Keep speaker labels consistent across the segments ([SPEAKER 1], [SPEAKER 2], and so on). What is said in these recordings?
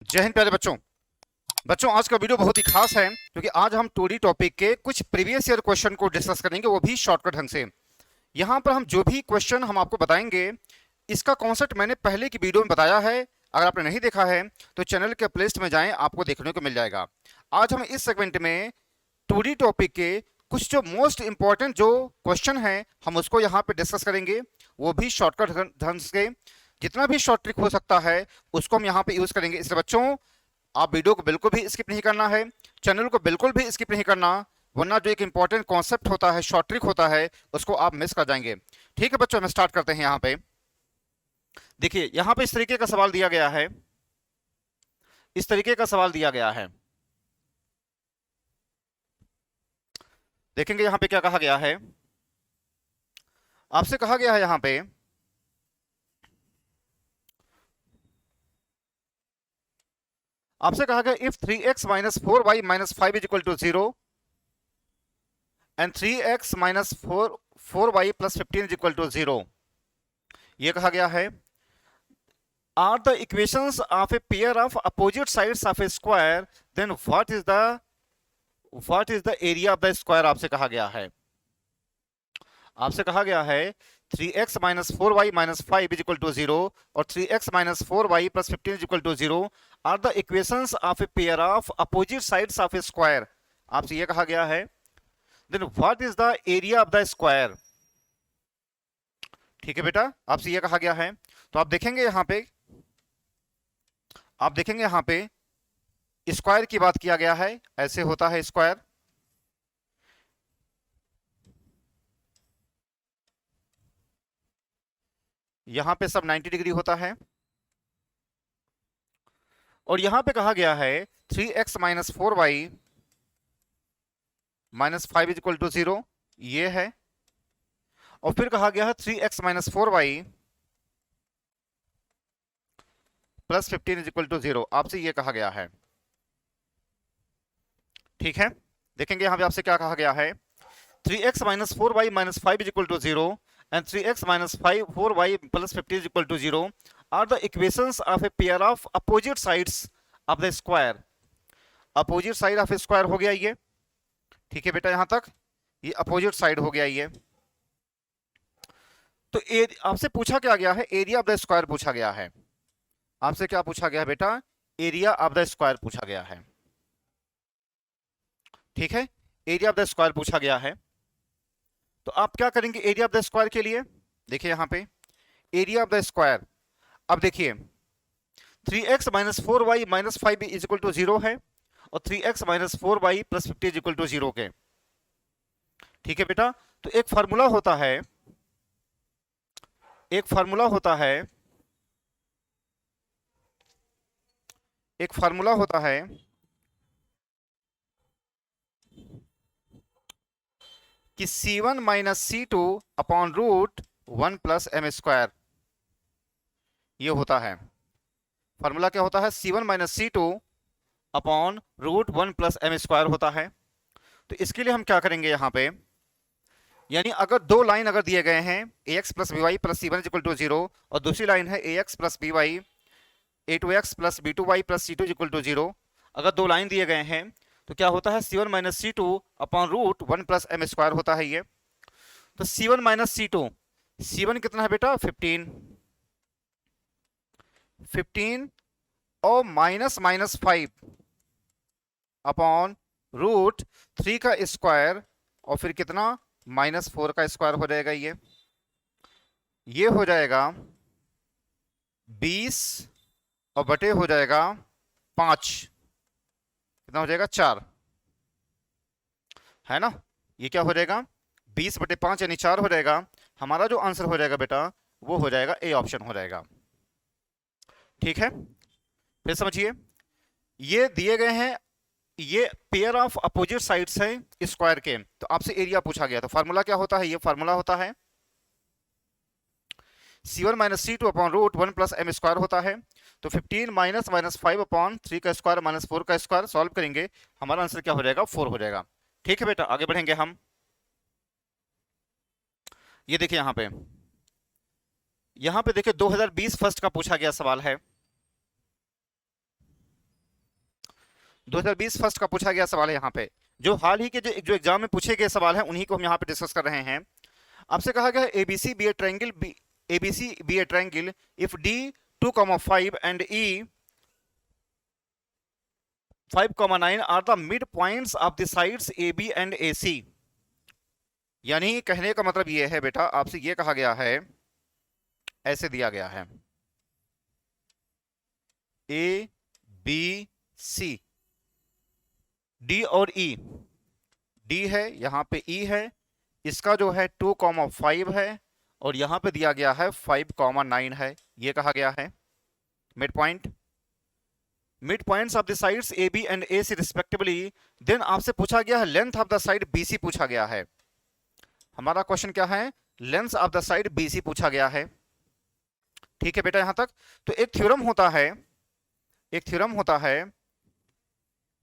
[SPEAKER 1] जय हिंद प्यारे बच्चों। बच्चों आज का वीडियो बहुत ही खास है क्योंकि आज हम 2D टॉपिक के कुछ प्रीवियस ईयर क्वेश्चन को डिस्कस करेंगे, वो भी शॉर्टकट ढंग से। यहाँ पर हम जो भी क्वेश्चन हम आपको बताएंगे, इसका कॉन्सेप्ट मैंने पहले की वीडियो में बताया है। अगर आपने नहीं देखा है तो चैनल के प्लेलिस्ट में जाएं, आपको देखने को मिल जाएगा। आज हम इस सेगमेंट में 2D टॉपिक के कुछ जो मोस्ट इंपॉर्टेंट जो क्वेश्चन हैं हम उसको यहाँ पे डिस्कस करेंगे, वो भी शॉर्टकट ढंग से। जितना भी शॉर्ट ट्रिक हो सकता है उसको हम यहाँ पे यूज करेंगे। इसलिए बच्चों आप वीडियो को बिल्कुल भी स्किप नहीं करना है, चैनल को बिल्कुल भी स्किप नहीं करना, वरना जो एक इंपॉर्टेंट कॉन्सेप्ट होता है, शॉर्ट ट्रिक होता है, उसको आप मिस कर जाएंगे। ठीक है बच्चों, हम स्टार्ट करते हैं। यहाँ पे देखिए, यहाँ पे इस तरीके का सवाल दिया गया है, इस तरीके का सवाल दिया गया है। देखेंगे यहाँ पे क्या कहा गया है। आपसे कहा गया है यहाँ पे, आपसे कहा गया if 3x minus 4y minus 5 is equal to 0 and 3x minus 4y plus 15 is equal to 0। ये कहा गया है are the equations of a pair of opposite sides of a square, then what is the area of the square। आपसे कहा गया है, आपसे कहा गया है 3x minus 4y minus 5 is equal to 0 और 3x minus 4y plus 15 is equal to 0 are the equations of a pair of opposite sides of a square. आपसे यह कहा गया है then what is the area of the square. ठीक है बेटा, आपसे यह कहा गया है। तो आप देखेंगे यहां पे, आप देखेंगे यहां पे स्क्वायर की बात किया गया है। ऐसे होता है स्क्वायर, यहां पे सब 90 डिग्री होता है। और यहां पे कहा गया है 3x minus 4y minus 5 is equal to 0, ये है। और फिर कहा गया है 3x minus 4y plus 15 is equal to 0। आपसे ये कहा गया है। ठीक है, देखेंगे यहां पे आपसे क्या कहा गया है 3x minus 4y minus 5 is equal to 0 and 3x minus 4y plus 15 is equal to 0 are the equations of a pair of opposite sides of the square. Opposite side of square हो गया ये। ठीक है बेटा, यहां तक ये opposite side हो गया ये। तो आपसे पूछा क्या गया है, एरिया ऑफ द स्क्वायर पूछा गया है। आपसे क्या पूछा गया है बेटा, एरिया ऑफ द स्क्वायर पूछा गया है। ठीक है, एरिया ऑफ द स्क्वायर पूछा गया है। तो आप क्या करेंगे एरिया ऑफ द स्क्वायर के लिए। देखिए यहां पे एरिया ऑफ द स्क्वायर, अब देखिए 3x minus 4y minus 5 is equal to 0 है और 3x minus 4y plus 50 is equal to 0 के। ठीक है बेटा, तो एक फार्मूला होता है, एक फार्मूला होता है, एक फार्मूला होता है कि C1 minus C2 upon root 1 plus M square. ये होता है फार्मूला, क्या होता है C1 minus C2 upon root 1 plus M square होता है। तो इसके लिए हम क्या करेंगे यहाँ पे, यानी अगर दो लाइन अगर दिए गए हैं ax plus B Y plus C one equal to 0 और दूसरी लाइन है ax plus B Y a2x plus b2y plus C two equal to 0, अगर दो लाइन दिए गए हैं तो क्या होता है C1 minus C2 upon root 1 plus M square होता है ये। तो C1 माइनस C2, C1 कितना है बेटा 15, 15 और माइनस माइनस 5 अपॉन रूट 3 का स्क्वायर और फिर कितना माइनस 4 का स्क्वायर हो जाएगा ये हो जाएगा 20 और बटे हो जाएगा 5, कितना हो जाएगा 4, है ना। ये क्या हो जाएगा 20 बटे 5 यानी 4 हो जाएगा। हमारा जो आंसर हो जाएगा बेटा वो हो जाएगा ए ऑप्शन हो जाएगा। ठीक है, फिर समझिए ये दिए गए हैं, ये पेयर ऑफ अपोजिट साइड्स हैं स्क्वायर के। तो आपसे एरिया पूछा गया, तो फार्मूला क्या होता है, ये फार्मूला होता है C1 minus C2 upon root 1 plus M square होता है। तो 15 माइनस माइनस 5 अपॉन 3 का स्क्वायर माइनस 4 का स्क्वायर, सॉल्व करेंगे हमारा आंसर क्या हो जाएगा 4 हो जाएगा। ठीक है बेटा, आगे बढ़ेंगे हम। ये देखिए यहाँ पे देखिए 2020 फर्स्ट का पूछा गया सवाल है। 2020 फर्स्ट का पूछा गया सवाल है यहाँ पे। जो हाल ही के जो एग्जाम में पूछे गए सवाल हैं उन्हीं को हम यहाँ पे डिस्कस कर रहे हैं। आपसे कहा गया है ABC be a triangle ABC be a triangle if D 2,5 and E 5,9 are the mid points of the sides A B and A C. यानी कहने का मतलब ये है बेटा, आपसे ये कहा गया है, ऐसे दिया गया है ए बी सी डी और ई, डी है यहां पे, ई है, इसका जो है 2,5 है और यहां पे दिया गया है 5,9 है। ये कहा गया है mid points of the sides A B and A C respectively. Then आपसे पूछा गया है length of the side B C पूछा गया है। हमारा क्वेश्चन क्या है, length of the side B C पूछा गया है। ठीक है बेटा यहां तक। तो एक थ्योरम होता है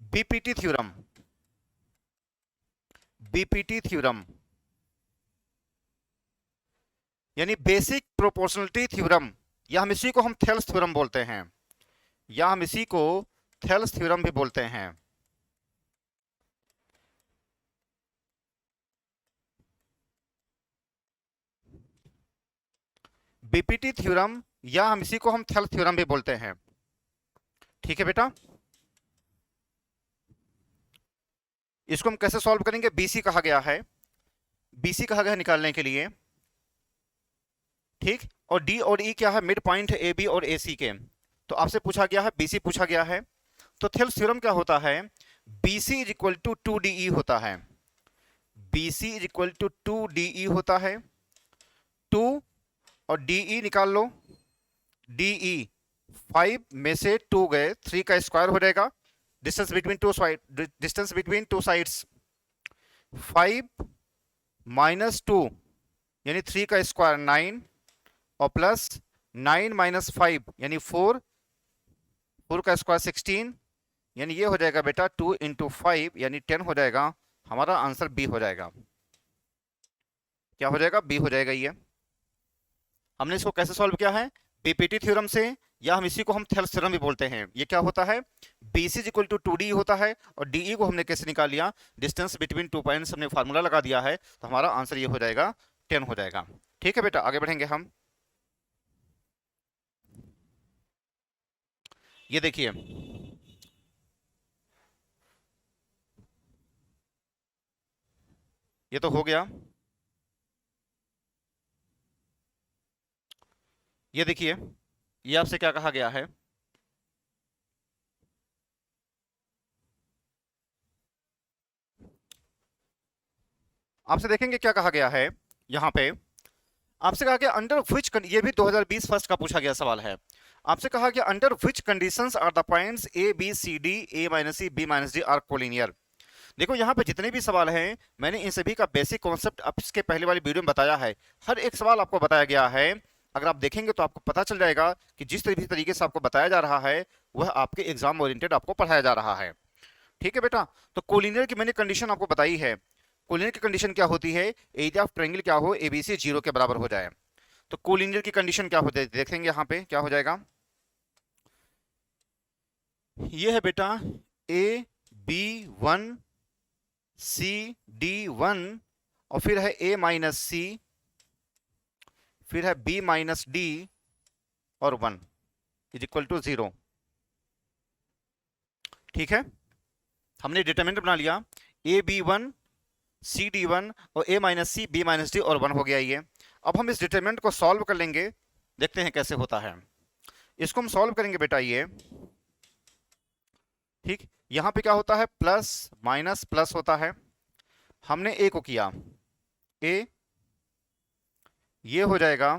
[SPEAKER 1] बीपीटी थ्योरम, यानी बेसिक प्रोपोर्शनलिटी थ्योरम, या हम इसी को थेल्स थ्योरम बोलते हैं, या हम इसी को थेल्स थ्योरम भी बोलते हैं। बीपीटी थ्योरम या हम इसी को थेल्स थ्योरम भी बोलते हैं। ठीक है बेटा, इसको हम कैसे सॉल्व करेंगे, बीसी कहा गया है, निकालने के लिए। ठीक, और डी और ई क्या है, मिड पॉइंट ए बी और ए सी के। तो आपसे पूछा गया है बीसी पूछा गया है। तो थेल्स थ्योरम क्या होता है, BC is equal to 2DE होता है, BC is equal to 2DE होता है। 2 और DE निकाल लो, DE 5 में से 2 गए, 3 का स्क्वायर हो जाएगा। Distance between two sides 5 minus 2 यानी 3 का स्क्वायर 9 और प्लस 9 माइनस 5 यानी 4 का स्क्वायर 16 यानी ये हो जाएगा बेटा 2 इंटू 5 यानी 10 हो जाएगा। हमारा आंसर बी हो जाएगा। क्या हो जाएगा, बी हो जाएगा। ये हमने इसको कैसे सॉल्व किया है, बीपीटी थ्योरम से, या हम इसी को थेल्स थ्योरम भी बोलते हैं। ये क्या होता है, BC is equal to 2D होता है और DE को हमने कैसे निकाल लिया, डिस्टेंस बिटवीन 2 पॉइंट्स हमने फार्मूला लगा दिया है। तो हमारा आंसर ये हो जाएगा 10 हो जाएगा। ठीक है बेटा, आगे बढ़ेंगे हम। ये देखिए, ये तो हो गया। ये देखिए, ये आपसे क्या कहा गया है, आपसे देखेंगे क्या कहा गया है। यहां पे आपसे कहा गया अंडर व्हिच, ये भी 2020 फर्स्ट का पूछा गया सवाल है। आपसे कहा गया under which conditions are the points A B C D A minus C B minus D are collinear. देखो यहाँ पे जितने भी सवाल हैं मैंने इन सभी का बेसिक कॉन्सेप्ट अब इसके पहले वाली वीडियो में बताया है। हर एक सवाल आपको बताया गया है। अगर आप देखेंगे तो आपको पता चल जाएगा कि जिस तरीके से आपको बताया जा रहा है वह आपके एग्जाम ओरिएंटेड आपको पढ़ाया जा रहा है। ठीक है बेटा, तो कोलिनियर की मैंने कंडीशन आपको बताई है। कोलिनियर की कंडीशन क्या होती है, एरिया ऑफ ट्रायंगल क्या हो, एबीसी 0 के बराबर हो जाए। तो कोलिनियर की कंडीशन क्या होती है, देखेंगे यहाँ पे क्या हो जाएगा। ये है बेटा AB1 CD1 और फिर है A माइनस सी, फिर है B माइनस डी और 1 इज इक्वल टू 0। ठीक है, हमने डिटरमिनेंट बना लिया, AB1 CD1 और A minus C B minus D और 1 हो गया ये। अब हम इस डिटरमिनेंट को सॉल्व कर लेंगे, देखते हैं कैसे होता है। इसको हम सॉल्व करेंगे बेटा ये। ठीक, यहां पे क्या होता है, प्लस माइनस प्लस होता है। हमने A को किया, A ये हो जाएगा,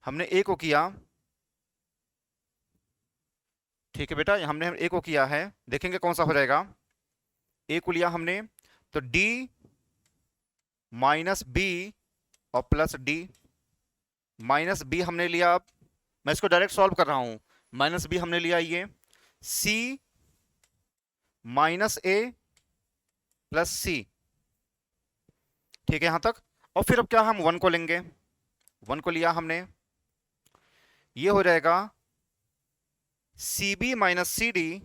[SPEAKER 1] हमने A को किया। ठीक है बेटा, हमने A को किया है, देखेंगे कौन सा हो जाएगा। A को लिया हमने तो D माइनस B और प्लस D, माइनस B हमने लिया। अब मैं इसको डायरेक्ट सॉल्व कर रहा हूं, माइनस B हमने लिया, ये C minus A plus C। ठीक है यहां तक। और फिर अब क्या, हम 1 को लेंगे, 1 को लिया हमने, ये हो जाएगा C B minus C D,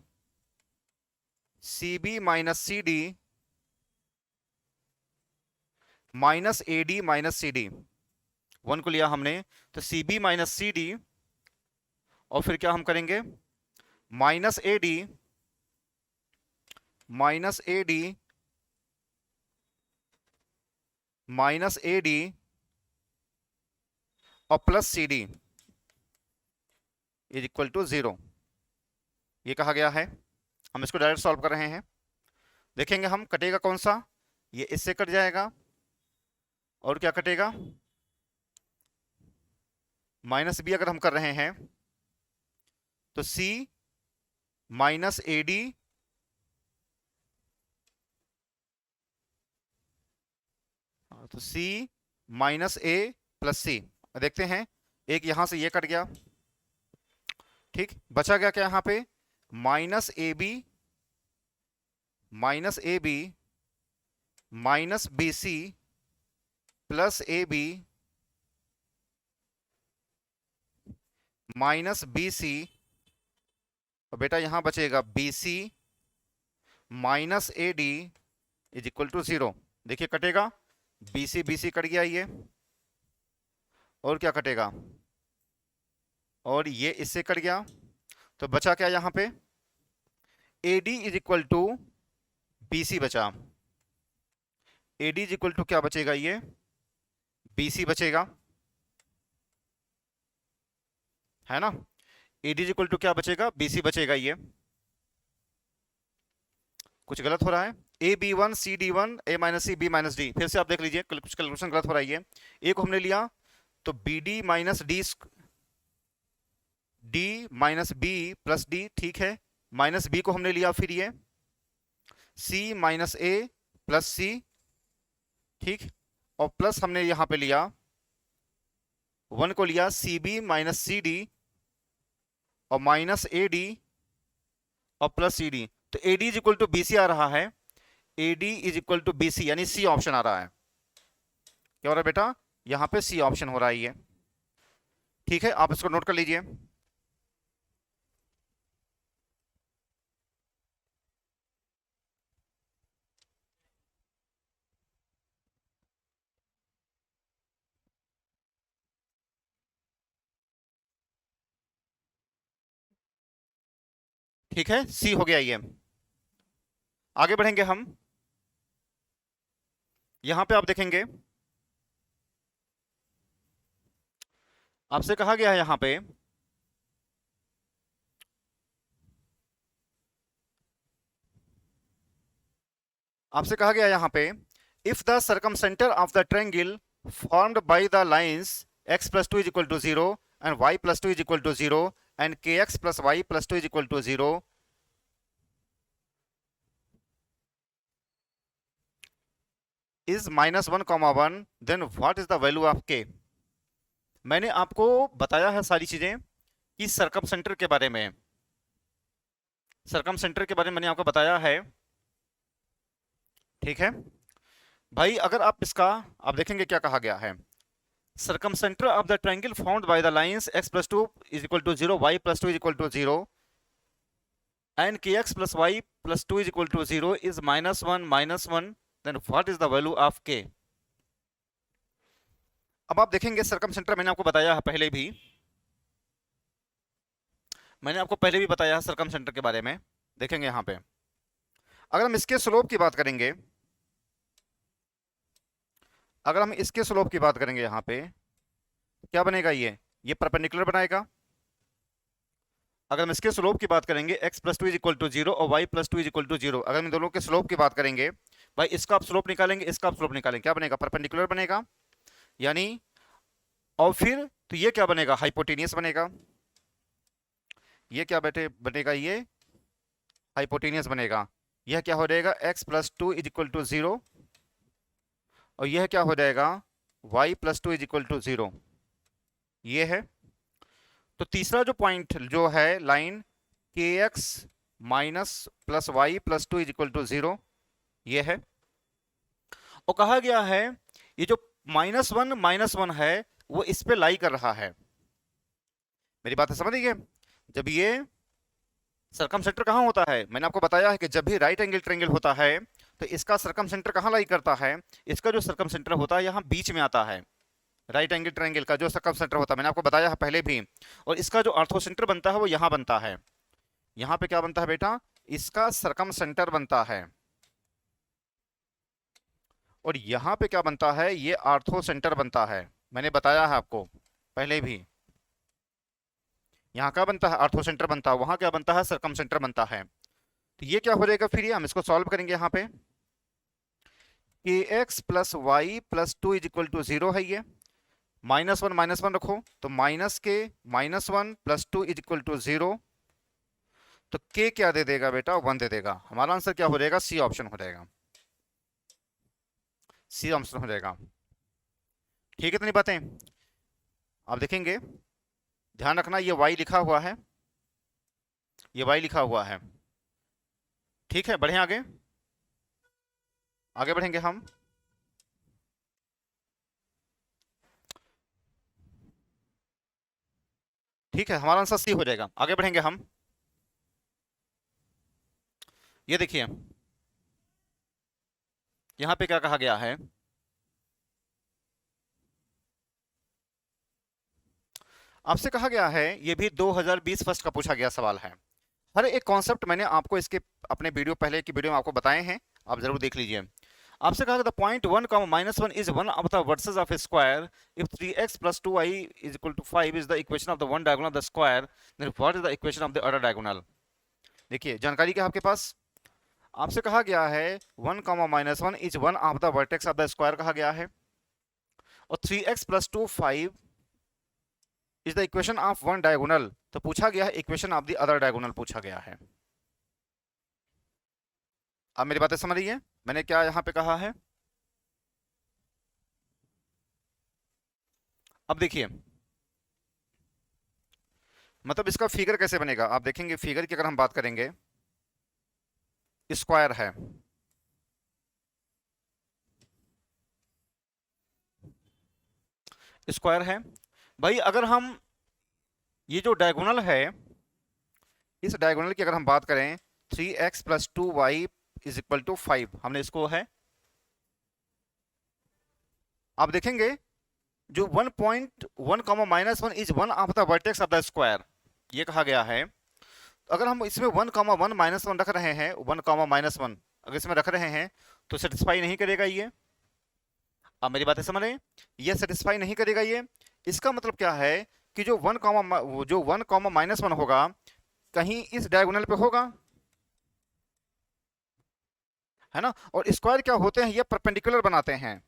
[SPEAKER 1] minus A D minus C D. One को लिया हमने, तो C B minus C D, और फिर क्या हम करेंगे, minus A D, minus A D, minus A D, और plus C D is equal to 0। ये कहा गया है। हम इसको डायरेक्ट सॉल्व कर रहे हैं। देखेंगे हम, कटेगा कौन सा, ये इससे कट जाएगा, और क्या कटेगा, माइनस बी अगर हम कर रहे हैं तो सी माइनस ए डी, तो सी माइनस ए प्लस सी। देखते हैं, एक यहां से ये कट गया, ठीक, बचा गया क्या यहां पे, minus A B, minus A B, minus B C, plus A B, minus B C, और बेटा यहां बचेगा B C minus A D is equal to 0। देखिए कटेगा, बी सी कट गया ये, और क्या कटेगा, और ये इससे कट गया, तो बचा क्या यहां पे, A D is equal to B C बचा। A D is equal to क्या बचेगा, ये बी सी बचेगा, है ना। A D is equal to क्या बचेगा, बी सी बचेगा। ये कुछ गलत हो रहा है, A B one C D one A minus C B minus D. फिर से आप देख लीजिए, कुछ कैलकुलेशन गलत हो रहा है। ये ए को हमने लिया तो B D minus D minus B plus D, ठीक है। माइनस बी को हमने लिया, फिर ये सी माइनस ए प्लस सी, ठीक, और प्लस हमने यहां पे लिया, वन को लिया C B minus C D, और माइनस ए डी, और प्लस सी डी। तो A D is equal to B C आ रहा है, A D is equal to B C, यानी सी ऑप्शन आ रहा है। क्या हो रहा है बेटा, यहां पे सी ऑप्शन हो रहा है ये, ठीक है। आप इसको नोट कर लीजिए। ठीक है, सी हो गया ये। आगे बढ़ेंगे हम, यहां पे आप देखेंगे, आपसे कहा गया है यहां पे, आपसे कहा गया यहां पे, if the circumcentre of the triangle formed by the lines x plus 2 is equal to 0 and y plus 2 is equal to 0 and kx plus y plus 2 is equal to 0 is minus 1,1, then what is the value of k। मैंने आपको बताया है सारी चीजें कि सर्कमसेंटर के बारे में, सर्कमसेंटर के बारे में मैंने आपको बताया है, ठीक है भाई। अगर आप इसका, आप देखेंगे क्या कहा गया है, circumcenter of the triangle formed by the lines x plus 2 is equal to 0, y plus 2 is equal to 0 and kx plus y plus 2 is equal to 0 is minus 1, then what is the value of k। अब आप देखेंगे सर्कमसेंटर, मैंने आपको बताया है पहले भी, मैंने आपको पहले भी बताया है सर्कमसेंटर के बारे में। देखेंगे यहां पे, अगर हम इसके स्लोप की बात करेंगे, अगर हम इसके स्लोप की बात करेंगे यहां पे, क्या बनेगा, ये परपेंडिकुलर बनाएगा। अगर हम इसके स्लोप की बात करेंगे, x plus 2 is equal to 0 और y plus 2 is equal to 0, अगर हम दोनों के स्लोप की बात करेंगे, भाई इसका आप स्लोप निकालेंगे, इसका आप स्लोप निकालेंगे, क्या बनेगा, परपेंडिकुलर बनेगा, यानी, और फिर तो ये क्या बनेगा, हाइपोटेनियस बनेगा। ये क्या बेटे बनेगा, ये हाइपोटेनियस बनेगा। यह क्या हो जाएगा, x plus 2 is equal to 0, और यह क्या हो जाएगा, y plus 2 is equal to 0। ये है। तो तीसरा जो पॉइंट जो है line kx minus plus Y plus 2 is equal to 0, ये है। और कहा गया है ये जो -1 है वो इस पे लाई कर रहा है। मेरी बात समझ लीजिए, जब ये सरकम सेंटर कहाँ होता है, मैंने आपको बताया है कि जब भी राइट एंगल ट्रायंगल होता है तो इसका सरकम सेंटर कहाँ लाई करता है, इसका जो सरकम सेंटर होता है यहाँ बीच में आता है। राइट एंगल ट्रायंगल का जो सरकम सेंटर होता है मैंने आपको बताया है पहले भी, और इसका जो ऑर्थो सेंटर बनता है वो यहाँ बनता है। यहाँ पे क्या बनता है बेटा, इसका सरकम सेंटर बनता है, और यहाँ पे क्या बनता है, ये ऑर्थो सेंटर बनता है। मैंने बताया है आपको पहले भी, यहाँ क्या बनता है, ऑर्थो सेंटर बनता है, वहां क्या बनता है, सरकम सेंटर बनता है। तो ये क्या हो जाएगा, फिर ये हम इसको सॉल्व करेंगे यहाँ पे, कि X plus Y plus two is equal to 0 है ये, माइनस वन रखो तो minus K minus one plus two is equal to 0, तो के क्या दे देगा बेटा, 1 दे देगा। हमारा आंसर क्या हो जाएगा, सी ऑप्शन हो जाएगा, सी ऑप्शन हो जाएगा। ठीक है, इतनी बातें आप देखेंगे, ध्यान रखना ये y लिखा हुआ है, ये y लिखा हुआ है। ठीक है, बढ़े आगे, आगे बढ़ेंगे हम। ठीक है, हमारा आंसर सी हो जाएगा। आगे बढ़ेंगे हम, ये देखिए यहां पे क्या कहा गया है, आपसे कहा गया है, ये भी 2020 फर्स्ट का पूछा गया सवाल है। हर एक कॉन्सेप्ट मैंने आपको इसके अपने वीडियो पहले की वीडियो में आपको बताए हैं, आप जरूर देख लीजिए। आपसे कहा the point 1 comma minus 1 is one of the vertices of a square, if 3x plus 2y is equal to 5 is the equation of the one diagonal of the square, then what is the equation of the other diagonal. देखिए जानकारी क्या है आपके पास, आपसे कहा गया है 1 comma minus 1 is one of the vertex of the square कहा गया है, और 3x plus 2 5 is the equation of one diagonal, तो पूछा गया है equation of the other diagonal पूछा गया है। आप मेरी बातें समझ रही है, मैंने क्या यहां पे कहा है। अब देखिए मतलब इसका फिगर कैसे बनेगा, आप देखेंगे फिगर की अगर हम बात करेंगे, स्क्वायर है, स्क्वायर है भाई। अगर हम ये जो डायगोनल है, इस डायगोनल की अगर हम बात करें 3x plus 2y is equal to 5, हमने इसको है, आप देखेंगे जो 1.1 comma minus 1 is one of the vertex of the square, ये कहा गया है। तो अगर हम इसमें 1 कॉमा 1 माइनस 1 रख रहे हैं, 1 कॉमा माइनस 1 अगर इसमें रख रहे हैं तो सेटिस्फाई नहीं करेगा ये। आप मेरी बातें समझ रहे हैं, ये सेटिस्फाई नहीं करेगा ये। इसका मतलब क्या है कि जो 1 कॉमा माइनस 1 होगा कहीं इस डायगोनल पे होगा, है ना। और स्क्वायर क्या होते हैं, ये परपेंडिकुलर बनाते हैं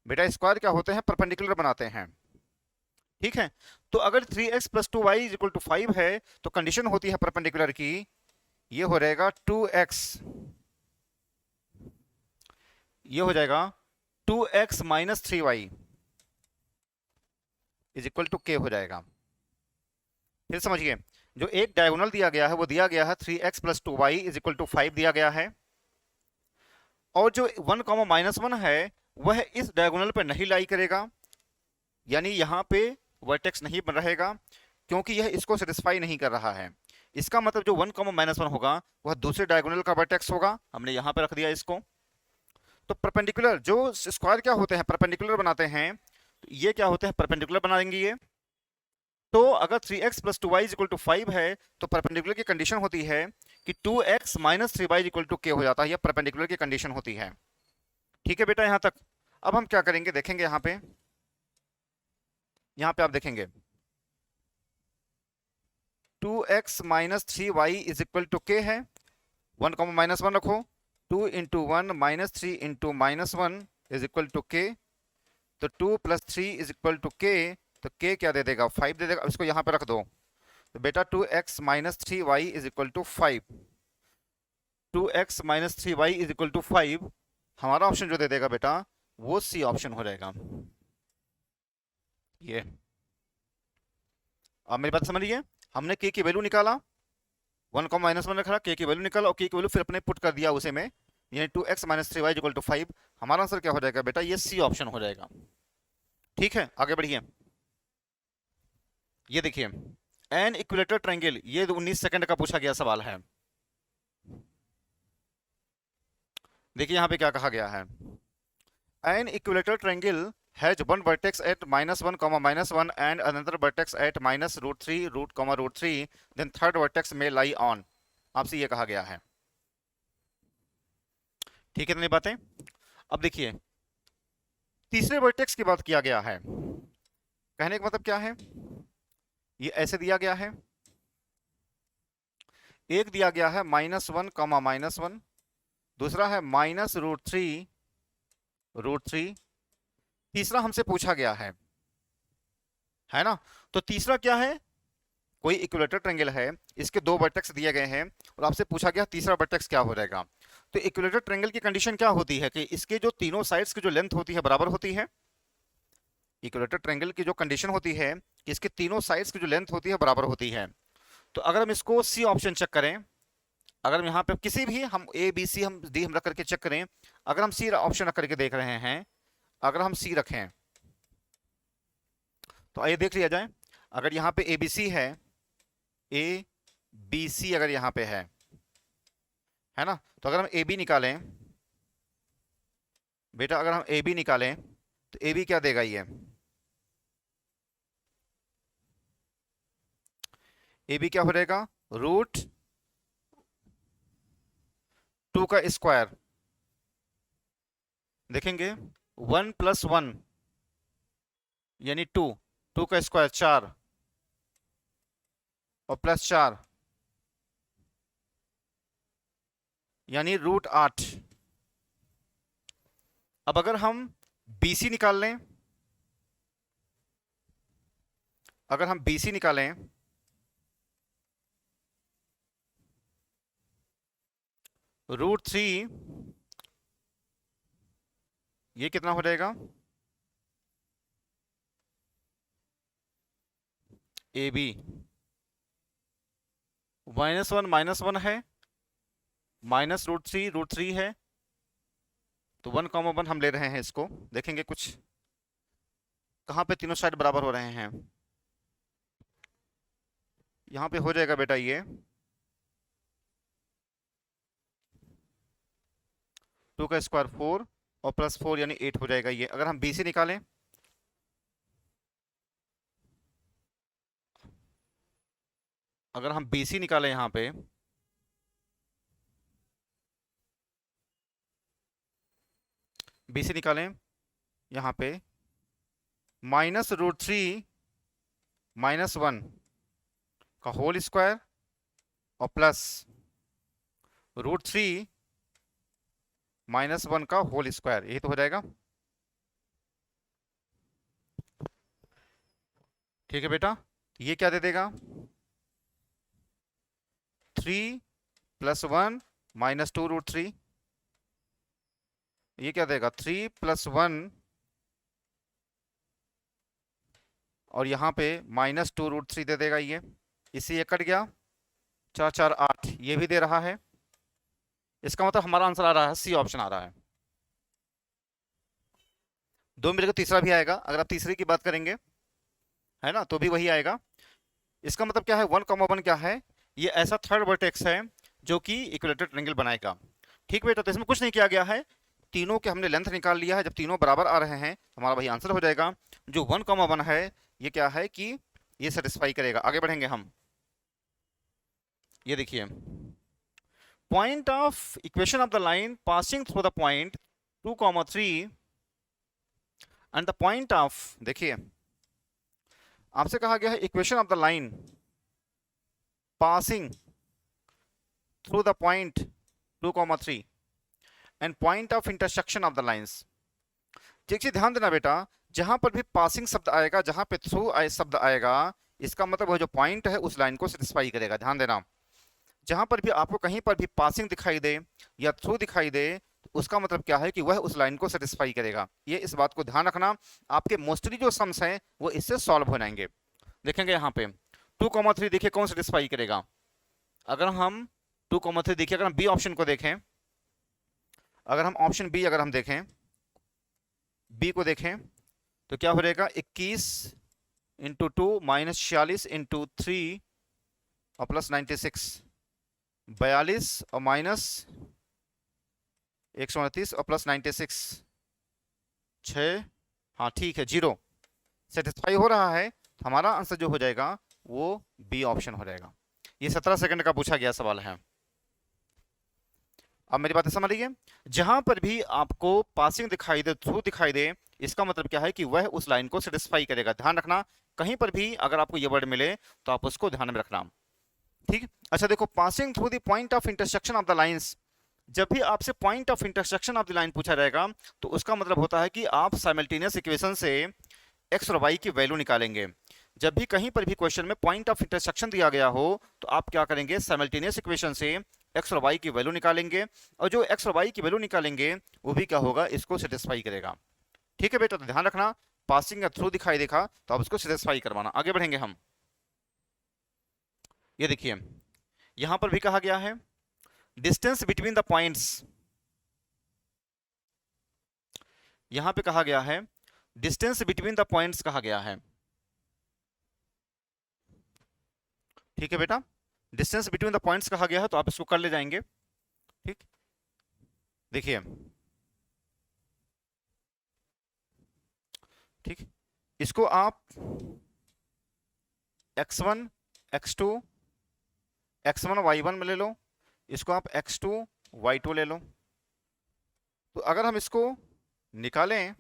[SPEAKER 1] बेटा, स्क्वायर क्या होते हैं, परपेंडिकुलर बनाते हैं। ठीक है, तो अगर 3x plus 2y is equal to 5 है तो कंडीशन होती है परपेंडिकुलर की, ये हो जाएगा 2x, ये हो जाएगा 2x minus 3y is equal to k हो जाएगा। फिर समझिए, जो एक डायगोनल दिया गया है वो दिया गया है 3x plus 2y is equal to 5 दिया गया है, और जो 1 कॉमा माइनस 1 है वह इस डायगोनल पर नहीं लाई करेगा, यानी यहाँ पे वर्टेक्स नहीं बन रहेगा, क्योंकि यह इसको सेटिस्फाई नहीं कर रहा है। इसका मतलब जो 1 कॉमा माइनस 1 होगा वह दूसरे डायगोनल का वर्टेक्स होगा, हमने यहाँ पे रख दिया इसको। तो परपेंडिकुलर जो स्क्वायर क्या होते हैं, परपेंडिकुलर बनाते हैं, तो ये क्या होते हैं, परपेंडिकुलर बना देंगे ये। तो अगर 3x plus 2y equal to 5 है तो परपेंडिकुलर की कंडीशन होती है कि 2x minus 3y equal to k हो जाता है, यह परपेंडिकुलर की कंडीशन होती है। ठीक है बेटा, यहां तक। अब हम क्या करेंगे, देखेंगे यहाँ पे आप देखेंगे 2x minus 3y is equal to k है, 1 कॉमा माइनस 1 रखो, 2 into 1 minus 3 into minus 1 is equal to k, तो 2 plus 3 is equal to k, तो k क्या दे देगा, 5 दे देगा। इसको यहाँ पे रख दो, तो बेटा 2x minus 3y is equal to 5, 2x minus 3y is equal to 5, हमारा ऑप्शन जो दे देगा बेटा वो सी ऑप्शन हो जाएगा। ये आप मेरी बात समझ लीजिए, हमने k की वैल्यू निकाला, 1 कॉमा माइनस 1 रखा, k की वैल्यू निकाला और k की वैल्यू फिर अपने पुट कर दिया उसे में, यानी 2x minus 3y equal to 5, हमारा आंसर क्या हो जाएगा बेटा, ये सी ऑप्शन हो जाएगा। ठीक है, आगे बढ़िए, ये देखिए एन इक्विलेटरल ट्रायंगल, ये 19 सेकंड का पूछा गया सवाल है। देखिए यहां पे क्या कहा गया है, an equilateral triangle has one vertex at -1, -1 and another vertex at -√3, √3, then third vertex may lie on. आपसे ये कहा गया है। ठीक है, इतनी बातें। अब देखिए तीसरे वर्टेक्स की बात किया गया है। कहने का मतलब क्या है, ये ऐसे दिया गया है, एक दिया गया है -1, -1, दूसरा है -√3, √3, तीसरा हमसे पूछा गया है ना। तो तीसरा क्या है, कोई इक्विलेटरल ट्रायंगल है, इसके दो वर्टेक्स दिए गए हैं और आपसे पूछा गया तीसरा वर्टेक्स क्या हो जाएगा। तो इक्विलेटरल ट्रायंगल की कंडीशन क्या होती है कि इसके जो तीनों साइड्स की जो लेंथ होती है बराबर होती है। इक्विलेटरल ट्रायंगल की जो कंडीशन होती है कि इसके तीनों साइड्स की जो लेंथ होती है बराबर होती है। तो अगर हम इसको सी ऑप्शन चेक करें, अगर हम यहाँ पे किसी भी हम ए बी सी हम डी हम रख करके चेक करें, अगर हम सी ऑप्शन रख करके देख रहे हैं, अगर हम सी रखें तो आइए देख लिया जाए। अगर यहाँ पे ए बी सी है, ए बी सी अगर यहाँ पे है ना, तो अगर हम ए बी निकालें बेटा, अगर हम ए बी निकालें तो ए बी क्या देगा, ये ए बी क्या हो जाएगा, √2 का स्क्वायर। देखेंगे 1 + 1 यानी 2 का स्क्वायर 4 और +4 यानी √8। अब अगर हम BC निकाल लें, अगर हम BC निकालें √3, ये कितना हो जाएगा, AB -1 -1 है, -√3 है, तो 1, 1 हम ले रहे हैं इसको। देखेंगे कुछ कहाँ पे तीनों साइड बराबर हो रहे हैं। यहाँ पे हो जाएगा बेटा ये 2 का स्क्वायर 4 और +4 यानी 8 हो जाएगा ये। अगर हम BC निकालें, अगर हम BC निकालें यहाँ पे BC निकालें यहाँ पे -√3 -1 का होल स्क्वायर और +√3 -1 का होल स्क्वायर, यही तो हो जाएगा। ठीक है बेटा, ये क्या दे देगा, 3 + 1 -2√3, ये क्या देगा 3 + 1 और यहाँ पे -2√3 दे देगा ये। इससे ये कट गया, 4 4 8, ये भी दे रहा है। इसका मतलब हमारा आंसर आ रहा है सी ऑप्शन आ रहा है। दो मिलकर तीसरा भी आएगा, अगर आप तीसरे की बात करेंगे है ना, तो भी वही आएगा। इसका मतलब क्या है, 1, 1 क्या है, ये ऐसा थर्ड वर्टेक्स है जो कि इक्विलेटरल ट्रायंगल बनाएगा। ठीक बेटा, तो इसमें कुछ नहीं किया गया है, तीनों के हमने लेंथ निकाल लिया है। जब तीनों बराबर आ रहे हैं हमारा वही आंसर हो जाएगा। जो 1, 1 है ये क्या है कि ये सेटिस्फाई करेगा। आगे बढ़ेंगे हम, ये देखिए point of equation of the line passing through the point 2, 3 and the point of, देखिए आपसे कहा गया है equation of the line passing through the point 2, 3 and point of intersection of the lines. ठीक है, ध्यान देना बेटा, जहां पर भी पासिंग शब्द आएगा, जहां पे थ्रू शब्द आएगा, इसका मतलब वो जो पॉइंट है उस लाइन को सेटिस्फाई करेगा। ध्यान देना, जहां पर भी आपको कहीं पर भी पासिंग दिखाई दे या थ्रू दिखाई दे, तो उसका मतलब क्या है कि वह उस लाइन को सेटिस्फाई करेगा। ये इस बात को ध्यान रखना, आपके मोस्टली जो सम्स हैं वो इससे सॉल्व हो जाएंगे। देखेंगे यहाँ पे 2, 3 देखिए कौन सेटिस्फाई करेगा। अगर हम 2, 3 देखिए, अगर हम बी ऑप्शन को देखें, अगर हम ऑप्शन बी अगर हम देखें, बी को देखें तो क्या हो जाएगा 21 इंटू 2 माइनस 46 इंटू 3 और प्लस 96, 42 और माइनस 129 और प्लस 96, 6, हाँ ठीक है, 0 सेटिस्फाई हो रहा है। तो हमारा आंसर जो हो जाएगा वो बी ऑप्शन हो जाएगा। ये 17 सेकंड का पूछा गया सवाल है। अब मेरी बातें समझ लीजिए, जहां पर भी आपको पासिंग दिखाई दे, थ्रू दिखाई दे, इसका मतलब क्या है कि वह उस लाइन को सेटिस्फाई करेगा। ध्यान रखना, कहीं पर भी अगर आपको ये वर्ड मिले तो आप उसको ध्यान में रखना। ठीक। अच्छा देखो, passing through the point of intersection of the lines, जब भी आपसे point of intersection of the line पूछा जाएगा तो उसका मतलब होता है कि आप साइमल्टेनियस इक्वेशन से एक्स और वाई की वैल्यू निकालेंगे। जब भी कहीं पर भी क्वेश्चन में पॉइंट ऑफ इंटरसेक्शन दिया गया हो तो आप क्या करेंगे, साइमल्टेनियस इक्वेशन से एक्स और वाई की वैल्यू निकालेंगे, और जो एक्स और वाई की वैल्यू निकालेंगे वो भी क्या होगा, इसको सेटिस्फाई करेगा। ठीक है बेटा, तो ध्यान रखना, पासिंग या थ्रू दिखाई देखा तो आप उसको सेटिस्फाई करवाना। आगे बढ़ेंगे हम। ये देखिए, यहां पर भी कहा गया है डिस्टेंस बिटवीन द पॉइंट्स, यहां पे कहा गया है डिस्टेंस बिटवीन द पॉइंट्स कहा गया है। ठीक है बेटा, डिस्टेंस बिटवीन द पॉइंट्स कहा गया है तो आप इसको कर ले जाएंगे। ठीक, देखिए, ठीक, इसको आप x1 x2 x1 y1 में ले लो, इसको आप x2 y2 ले लो। तो अगर हम इसको निकालें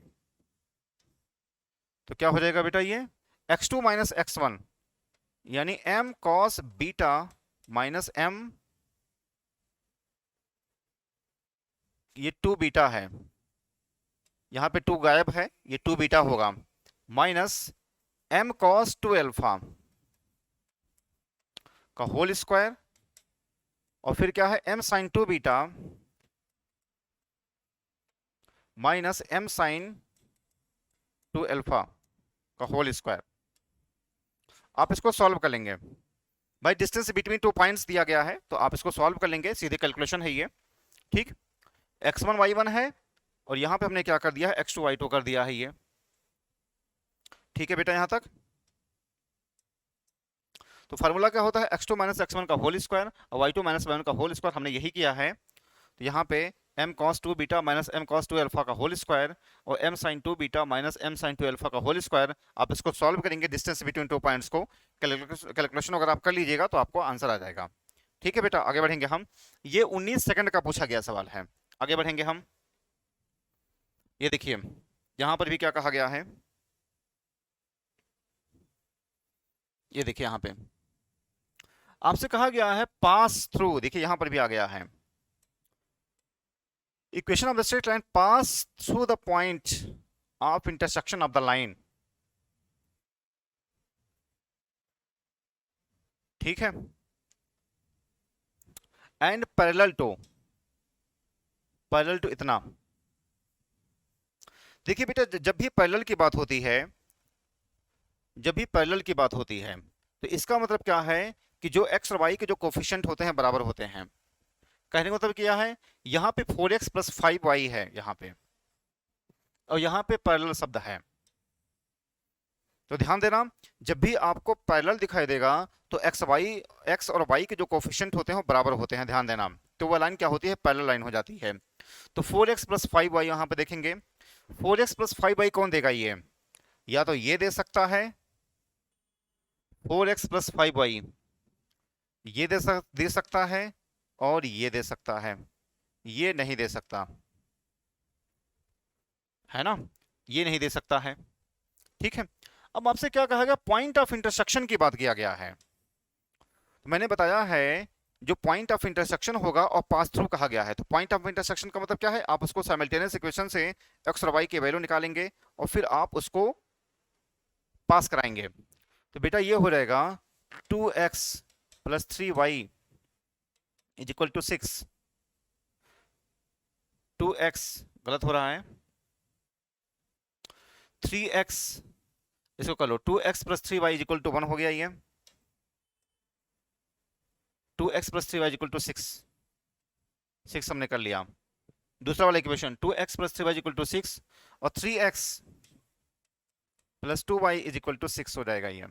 [SPEAKER 1] तो क्या हो जाएगा बेटा, ये x2 माइनस x1 यानी m cos beta minus m, ये 2 बीटा है, यहां पे 2 गायब है, ये 2 बीटा होगा, माइनस m cos 2 अल्फा का होल स्क्वायर, और फिर क्या है m sin 2 beta minus m sin 2 alpha का होल स्क्वायर। आप इसको सॉल्व कर लेंगे भाई, डिस्टेंस बिटवीन 2 पॉइंट्स दिया गया है तो आप इसको सॉल्व कर लेंगे, सीधे कैलकुलेशन है ये। ठीक, x1 y1 है और यहां पे हमने क्या कर दिया है, x2 y2 कर दिया है ये। ठीक है बेटा, यहां तक तो फार्मूला क्या होता है, x2 माइनस x1 का होल स्क्वायर और y2 माइनस y1 का होल स्क्वायर, हमने यही किया है। तो यहाँ पे m cos 2 beta minus m cos 2 alpha का होल स्क्वायर और m sin 2 beta minus m sin 2 alpha का होल स्क्वायर, आप इसको सॉल्व करेंगे डिस्टेंस बिटवीन 2 पॉइंट्स को। कैलकुलेशन अगर आप कर लीजिएगा तो आपको आंसर आ जाएगा। ठीक है बेटा, आगे बढ़ेंगे हम। ये 19 सेकंड का पूछा गया सवाल है। आगे बढ़ेंगे हम। ये देखिए, यहां पर भी क्या कहा गया है, ये देखिए यहां पे आपसे कहा गया है पास थ्रू, देखिए यहां पर भी आ गया है equation of the straight line pass through the point of intersection of the line. ठीक है, एंड पैरेलल टू इतना। देखिए बेटा, जब भी पैरेलल की बात होती है, जब भी पैरेलल की बात होती है तो इसका मतलब क्या है कि जो एक्स और वाई के जो कोफिशिएंट होते हैं बराबर होते हैं। कहने का मतलब क्या है, यहाँ पे 4x प्लस 5y है यहाँ पे, और यहाँ पे पैरेलल शब्द है। तो ध्यान देना, जब भी आपको पैरेलल दिखाई देगा तो एक्स और वाई के जो कोफिशिएंट होते हैं वो बराबर होते हैं, ध्यान देना। तो वह लाइन क्या होती है, पैरेलल लाइन हो जाती है। तो 4x प्लस 5y यहाँ पे देखेंगे, 4x प्लस 5y कौन देगा, ये या तो ये दे सकता है 4x प्लस 5y, ये दे सकता है, और ये दे सकता है, ये नहीं दे सकता है ना, ये नहीं दे सकता है। ठीक है, अब आपसे क्या कहा गया, पॉइंट ऑफ इंटरसेक्शन की बात किया गया है। तो मैंने बताया है जो पॉइंट ऑफ इंटरसेक्शन होगा और पास थ्रू कहा गया है। तो पॉइंट ऑफ इंटरसेक्शन का मतलब क्या है, आप उसको साइमल्टेनियस इक्वेशन से एक्स और वाई की वैल्यू निकालेंगे और फिर आप उसको पास कराएंगे। तो बेटा ये हो जाएगा 2x plus 3y is equal to 6। 2x गलत हो रहा है, 3x, इसको कर लो, 2x plus 3y is equal to 1 हो गया ये, 2x plus 3y is equal to 6, 6 हमने कर लिया। दूसरा वाला equation 2x plus 3y equal to 6 और 3x +2y is equal to 6 हो जाएगा ये,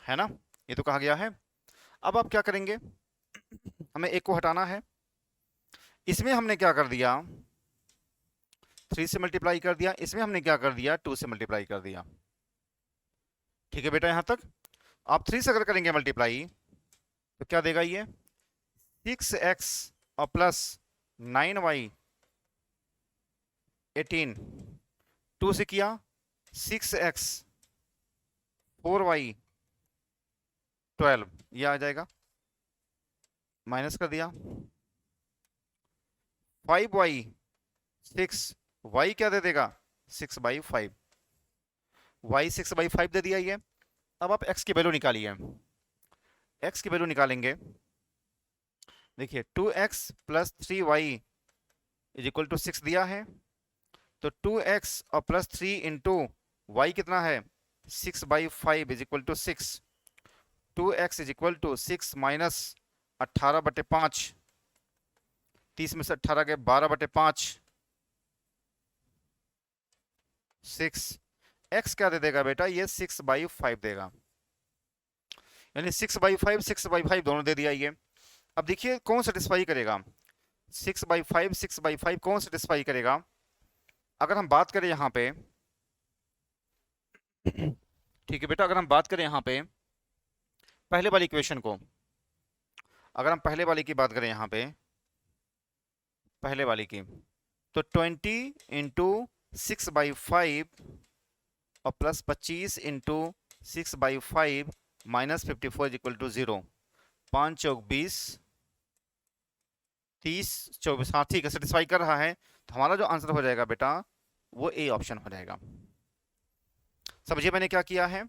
[SPEAKER 1] है ना, ये तो कहा गया है। अब आप क्या करेंगे, हमें एक को हटाना है। इसमें हमने क्या कर दिया, 3 से मल्टीप्लाई कर दिया, इसमें हमने क्या कर दिया, 2 से मल्टीप्लाई कर दिया। ठीक है बेटा, यहां तक। आप 3 से अगर करेंगे मल्टीप्लाई तो क्या देगा ये, 6x और प्लस 9y 18, 2 से किया 6x 4y 12, ये आ जाएगा, माइनस कर दिया। 5y 6, y क्या दे देगा, 6/5, y 6/5 दे दिया ये। अब आप x की वैल्यू निकालिए, x की वैल्यू निकालेंगे, देखिए 2x plus 3y is equal to 6 दिया है, तो 2x और प्लस 3 इंटू वाई कितना है, 6/5 is equal to 6, 2x is equal to 6 minus 18/5, 30 में से 18 के 12/5, 6, x क्या दे देगा बेटा, ये 6/5 देगा, यानी 6/5 6/5 दोनों दे दिया ये। अब देखिए कौन सेटिस्फाई करेगा, 6/5 6/5 कौन सेटिस्फाई करेगा। अगर हम बात करें यहाँ पे, ठीक है बेटा, अगर हम बात करें यहाँ पे पहले वाली इक्वेशन को, अगर हम पहले वाली की बात करें यहाँ पे, पहले वाली की, तो 20 इंटू 6/5 और plus 25 into 6/5 minus 54 is equal to 0, 5 चौक 20, 30 24, हाँ ठीक है, सेटिस्फाई कर रहा है। तो हमारा जो आंसर हो जाएगा बेटा वो ए ऑप्शन हो जाएगा। समझिए मैंने क्या किया है,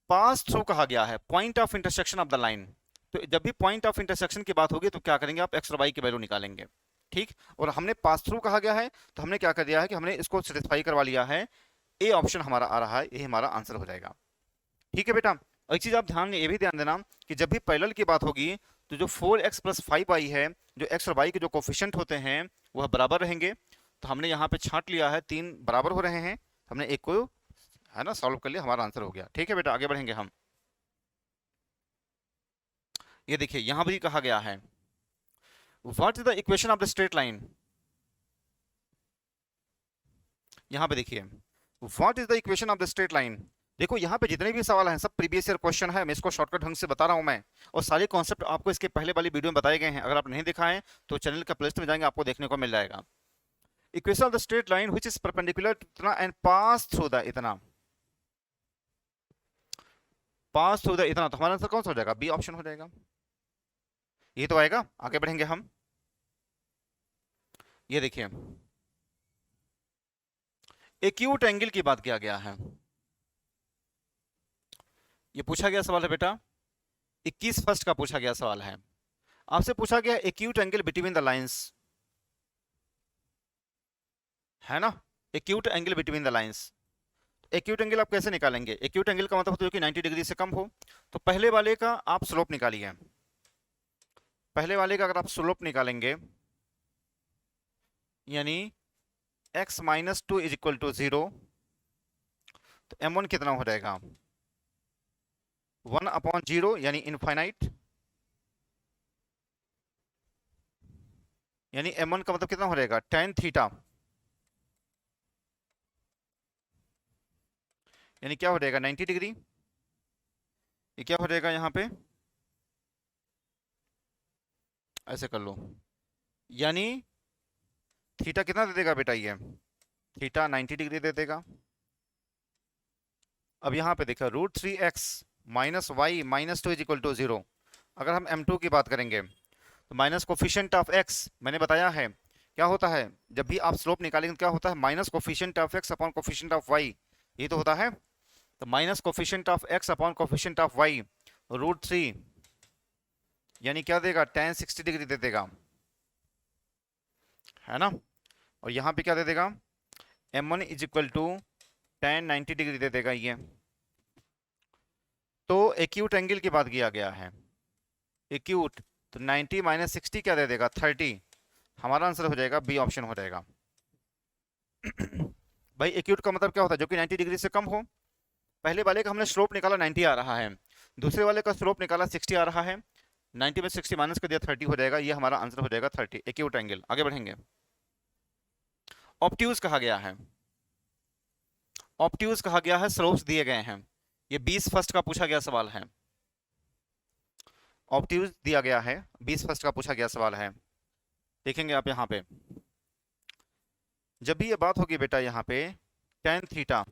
[SPEAKER 1] पास थ्रू कहा गया है, point of intersection of the line. तो जब भी पॉइंट ऑफ इंटरसेक्शन की बात होगी तो क्या करेंगे आप, एक्स और वाई की वैल्यू निकालेंगे, ठीक। और हमने पास थ्रू कहा गया है तो हमने क्या कर दिया है कि हमने इसको सेटिस्फाई करवा लिया है, ए ऑप्शन हमारा आ रहा है, ये हमारा आंसर हो जाएगा। ठीक है बेटा, और एक चीज आप ये भी ध्यान देना कि जब भी पैरेलल की बात होगी तो जो 4x प्लस 5y है, जो x और y के जो कोफिशिएंट होते हैं वह बराबर रहेंगे। तो हमने यहाँ पे छांट लिया है, 3 बराबर हो रहे हैं, हमने एक को है ना सॉल्व कर लिया, हमारा आंसर हो गया। ठीक है बेटा, आगे बढ़ेंगे हम। ये देखिए यहां भी कहा गया है, what is the equation of the straight line. यहां पे देखिए, what is the equation of the straight line. देखो यहाँ पे जितने भी सवाल हैं सब प्रीवियस ईयर क्वेश्चन है, मैं इसको शॉर्टकट ढंग से बता रहा हूँ मैं, और सारे कॉन्सेप्ट आपको इसके पहले वाली वीडियो में बताए गए हैं। अगर आप नहीं दिखाएं तो चैनल का प्लेलिस्ट में जाएंगे, आपको देखने को मिल जाएगा। Equation of the straight line which is perpendicular to इतना एंड पास थ्रू द इतना, पास थ्रू द इतना, तो हमारा आंसर कौन सा हो जाएगा, बी ऑप्शन हो जाएगा, ये तो आएगा। आगे बढ़ेंगे हम। ये देखिए एक्यूट एंगल की बात किया गया है, ये पूछा गया सवाल है बेटा, 21 फर्स्ट का पूछा गया सवाल है। आपसे पूछा गया acute angle between the lines, है ना, acute angle between the lines. Acute angle आप कैसे निकालेंगे, एक्यूट एंगल का मतलब होता है कि 90 डिग्री से कम हो। तो पहले वाले का आप स्लोप निकालिए, पहले वाले का अगर आप स्लोप निकालेंगे यानी x minus 2 is equal to 0, तो m1 कितना हो जाएगा, 1/0 यानी इनफाइनाइट, यानी m1 का मतलब कितना हो जाएगा, tan थीटा, यानी क्या हो जाएगा 90 डिग्री। ये क्या हो जाएगा यहाँ पे, ऐसे कर लो, यानी थीटा कितना दे देगा बेटा, ये थीटा 90 डिग्री दे देगा। अब यहाँ पे देखा √3x minus y minus 2 is equal to 0। अगर हम m2 की बात करेंगे तो माइनस कोफिशिएंट ऑफ x, मैंने बताया है क्या होता है, जब भी आप स्लोप निकालेंगे क्या होता है, minus coefficient of x upon coefficient of y, ये तो होता है। तो minus coefficient of x upon coefficient of y √3, यानी क्या देगा, tan 60 डिग्री दे देगा, है ना। और यहाँ पे क्या दे देगा, m1 is equal to tan 90 degree दे देगा ये। तो एक्यूट एंगल की बात किया गया है, एक्यूट, तो 90 माइनस 60 क्या दे देगा, 30। हमारा आंसर हो जाएगा बी ऑप्शन हो जाएगा। भाई एक्यूट का मतलब क्या होता है, जो कि 90 डिग्री से कम हो। पहले वाले का हमने स्लोप निकाला 90 आ रहा है, दूसरे वाले का स्लोप निकाला 60 आ रहा है, 90 में 60 माइनस कर दिया 30 हो जाएगा, ये हमारा आंसर हो जाएगा 30 एक्यूट एंगल। आगे बढ़ेंगे। ऑब्ट्यूज कहा गया है, ऑब्ट्यूज कहा गया है, स्लोप्स दिए गए हैं। ये 20 फर्स्ट का पूछा गया सवाल है, ऑब्ट्यूज दिया गया है, 20 फर्स्ट का पूछा गया सवाल है। देखेंगे आप यहाँ पे, जब भी ये बात होगी बेटा यहाँ पे tan theta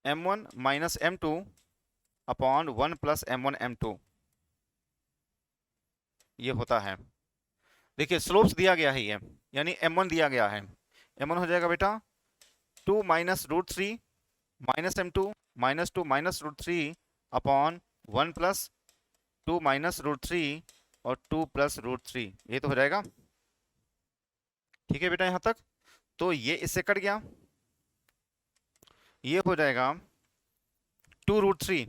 [SPEAKER 1] m1 minus m2 upon 1 plus m1 m2 ये होता है। देखिए स्लोप्स दिया गया है ये, यानी m1 दिया गया है, m1 हो जाएगा बेटा 2 minus root three minus m2 minus 2 minus root three upon 1 plus 2 minus root three और 2 प्लस रूट थ्री, ये तो हो जाएगा। ठीक है बेटा यहाँ तक, तो ये इससे कट गया, ये हो जाएगा 2 root three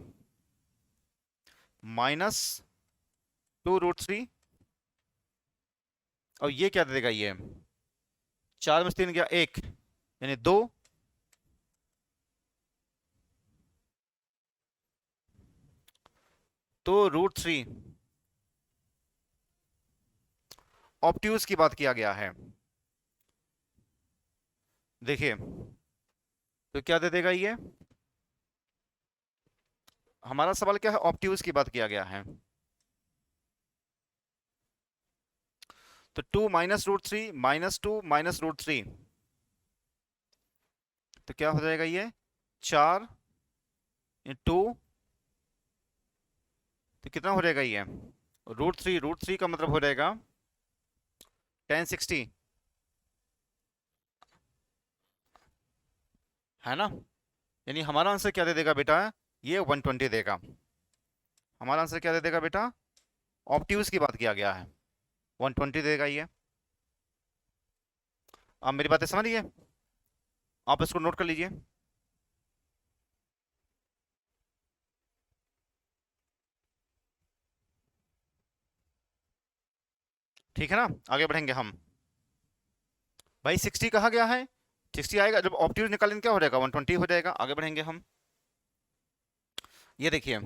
[SPEAKER 1] minus 2 root three, और ये क्या दे देगा, ये 4 में से 3 गया 1 यानी 2, तो रूट थ्री। ऑब्ट्यूज की बात किया गया है, देखिए तो क्या दे देगा ये, हमारा सवाल क्या है, ऑब्ट्यूज की बात किया गया है, तो 2 minus root three minus 2 minus root three, तो क्या हो जाएगा ये 4 टू, तो कितना हो जाएगा ये रूट थ्री का मतलब हो जाएगा 1060 है ना, यानी हमारा आंसर क्या दे देगा बेटा, ये 120 देगा। हमारा आंसर क्या दे देगा बेटा, ऑब्ट्यूज की बात किया गया है, 120 देगा ये। आप मेरी बातें समझिए, आप इसको नोट कर लीजिए। ठीक है ना, आगे बढ़ेंगे हम। भाई 60 कहा गया है, 60 आएगा, जब ऑब्ट्यूज निकालेंगे क्या हो जाएगा 120 हो जाएगा। आगे बढ़ेंगे हम, ये देखिए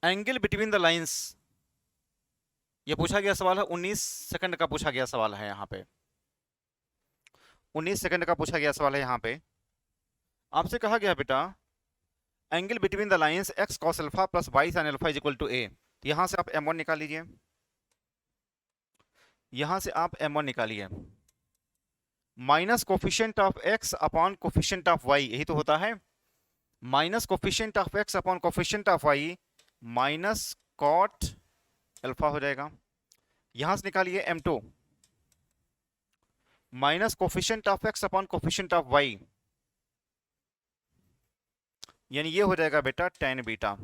[SPEAKER 1] एंगल बिटवीन द लाइंस, ये पूछा गया सवाल है, 19 सेकंड का पूछा गया सवाल है यहाँ पे, 19 सेकंड का पूछा गया सवाल है यहाँ पे। आपसे कहा गया बेटा angle between the lines x cos alpha plus y sin alpha is equal to a, यहां से आप m1 निकाल लीजिए, यहां से आप m1 निकालिए, minus coefficient of x upon coefficient of y, यही तो होता है, minus coefficient of x upon coefficient of y minus cot alpha हो जाएगा। यहां से निकालिए m2 minus coefficient of x upon coefficient of y, यानी ये हो जाएगा बेटा tan बीटा,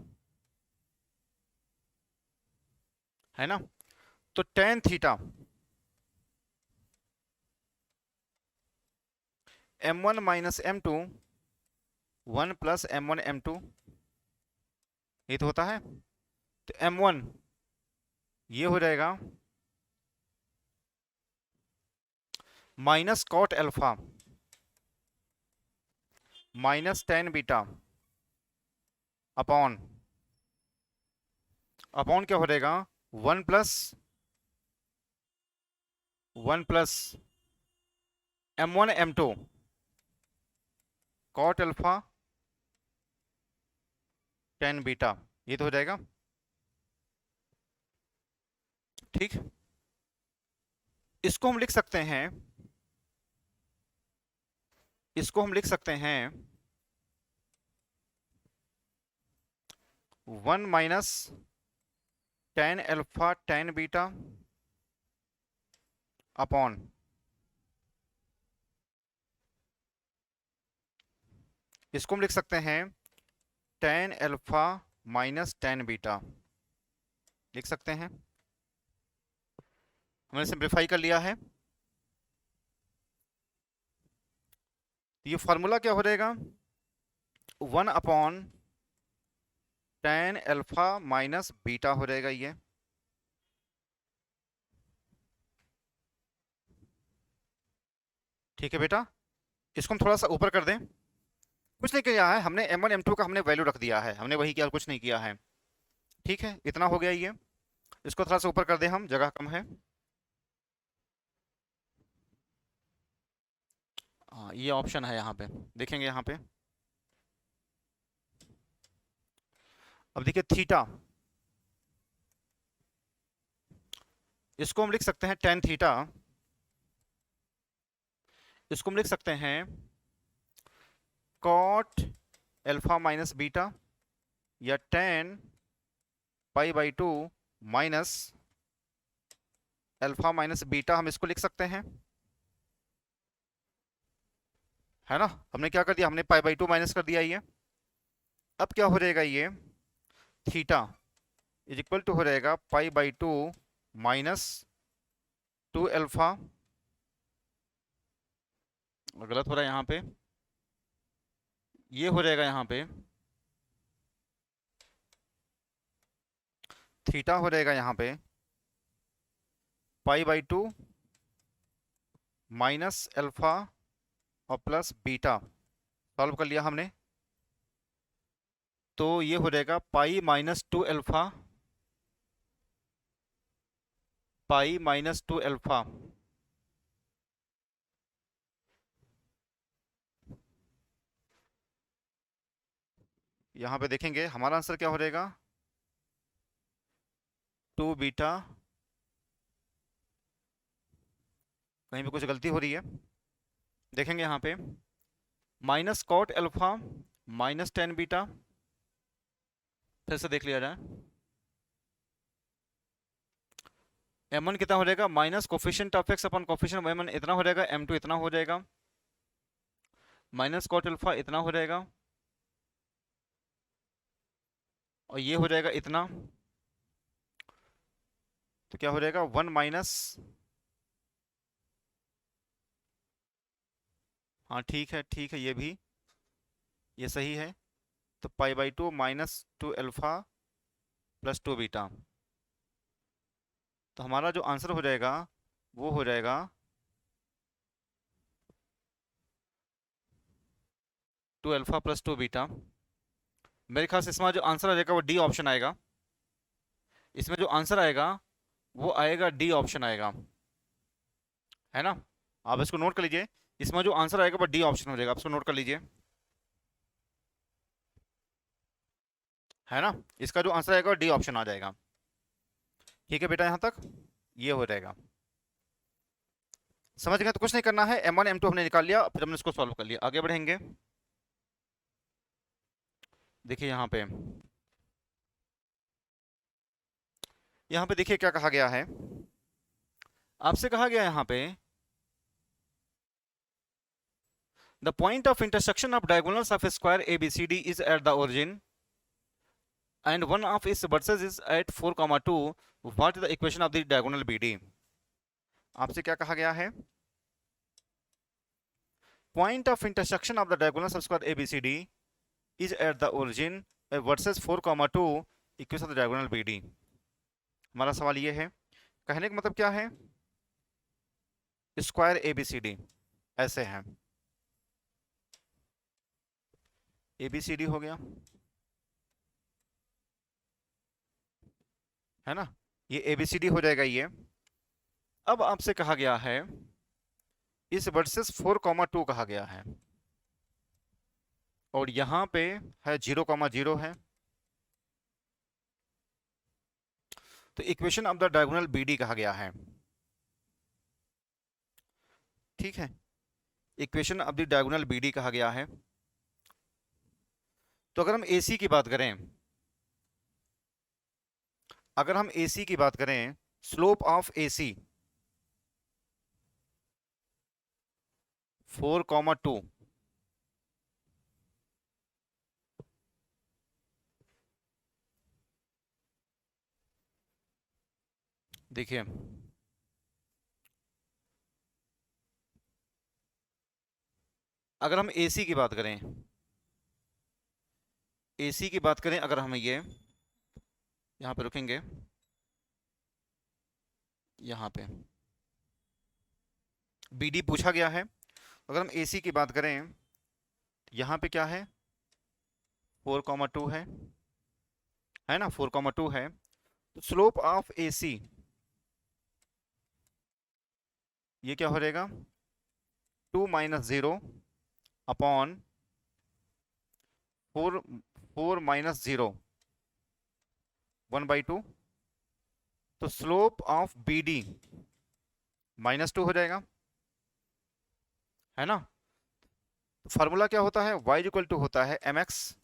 [SPEAKER 1] है ना। तो tan theta m1 minus m2 1 plus m1 m2, ये तो होता है, तो m1 ये हो जाएगा minus cot alpha minus tan beta upon upon क्या हो जाएगा 1 plus m1 m2 cot alpha tan beta, ये तो हो जाएगा। ठीक, इसको हम लिख सकते हैं, इसको हम लिख सकते हैं 1 minus tan alpha tan beta upon इसको हम लिख सकते हैं tan alpha minus tan beta, लिख सकते हैं, हमने सिंप्लीफाई कर लिया है। ये फॉर्मूला क्या हो जाएगा 1 upon tan alpha minus beta हो जाएगा ये, ठीक है बेटा, इसको हम थोड़ा सा ऊपर कर दें। कुछ नहीं किया है हमने, M1 M2 का हमने वैल्यू रख दिया है, हमने वही किया, कुछ नहीं किया है। ठीक है, इतना हो गया ये। इसको थोड़ा सा ऊपर कर दें हम, जगह कम है। हाँ, ये ऑप्शन है यहाँ पे, देखेंगे यहाँ पे। अब देखिए थीटा, इसको हम लिख सकते हैं टेन थीटा, इसको हम लिख सकते हैं कॉट अल्फा माइनस बीटा, या ten pi by two minus alpha minus beta, हम इसको लिख सकते हैं, है ना। हमने क्या कर दिया, हमने पाई बाई टू माइनस कर दिया ये। अब क्या हो जाएगा ये, थीटा इज इक्वल टू हो जाएगा पाई by two minus two alpha, गलत हो रहा है यहाँ पे, ये हो जाएगा यहाँ पे, थीटा हो जाएगा यहाँ पे पाई बाई टू माइनस अल्फा और प्लस बीटा। सॉल्व कर लिया हमने, तो ये हो जाएगा pi minus two alpha, pi minus two alpha, यहाँ पे देखेंगे हमारा आंसर क्या हो जाएगा, टू बीटा, कहीं पे कुछ गलती हो रही है, देखेंगे यहाँ पे, minus cot alpha minus tan beta, फिर से देख लिया जाए। M1 कितना हो जाएगा, minus coefficient of x upon coefficient of M1 इतना हो जाएगा, M2 इतना हो जाएगा, माइनस कॉट अल्फा इतना हो जाएगा, और ये हो जाएगा इतना, तो क्या हो जाएगा वन माइनस, हाँ ठीक है, ये भी, ये सही है। तो pi by two minus two alpha plus two beta, तो हमारा जो आंसर हो जाएगा वो हो जाएगा two alpha plus two beta. मेरे ख्याल से इसमें जो आंसर आ जाएगा वो डी ऑप्शन आएगा, इसमें जो आंसर आएगा वो आएगा डी ऑप्शन आएगा, है ना। आप इसको नोट कर लीजिए, इसमें जो आंसर आएगा वो डी ऑप्शन हो जाएगा, आप इसको नोट कर लीजिए, है ना। इसका जो आंसर आएगा वो डी ऑप्शन आ जाएगा। ठीक है बेटा, यहां तक ये हो जाएगा, समझ गए। तो कुछ नहीं करना है, M1 M2 हमने निकाल लिया, फिर हमने इसको सॉल्व कर लिया, आगे बढ़ेंगे। देखिए यहाँ पे देखिए क्या कहा गया है, आपसे कहा गया है यहाँ पे, the point of intersection of diagonals of square ABCD is at the origin and one of its vertices is at 4, 2. What is the equation of the diagonal BD? आपसे क्या कहा गया है, point of intersection of the diagonals of square ABCD is at the origin versus 4, 2 equation of the diagonal BD। हमारा सवाल ये है, कहने का मतलब क्या है, स्क्वायर ABCD ऐसे है, ABCD हो गया, है ना, ये ABCD हो जाएगा ये। अब आपसे कहा गया है, इस वर्सेस 4, 2 कहा गया है, और यहां पे है 0, 0 है, तो equation of the diagonal BD कहा गया है। ठीक है, equation of the diagonal BD कहा गया है। तो अगर हम AC की बात करें, अगर हम AC की बात करें, स्लोप ऑफ AC 4, 2, देखिए अगर हम AC की बात करें, AC की बात करें, अगर हम ये यहाँ पे रुकेंगे, यहाँ पे BD पूछा गया है, अगर हम AC की बात करें, यहाँ पे क्या है, 4,2 है ना, 4,2 है। तो स्लोप ऑफ AC ये क्या हो जाएगा, 2 - 0 अपॉन 4, 4 - 0, 1/2। तो स्लोप ऑफ BD -2 हो जाएगा, है ना। तो फार्मूला क्या होता है, y इक्वल टू होता है mx,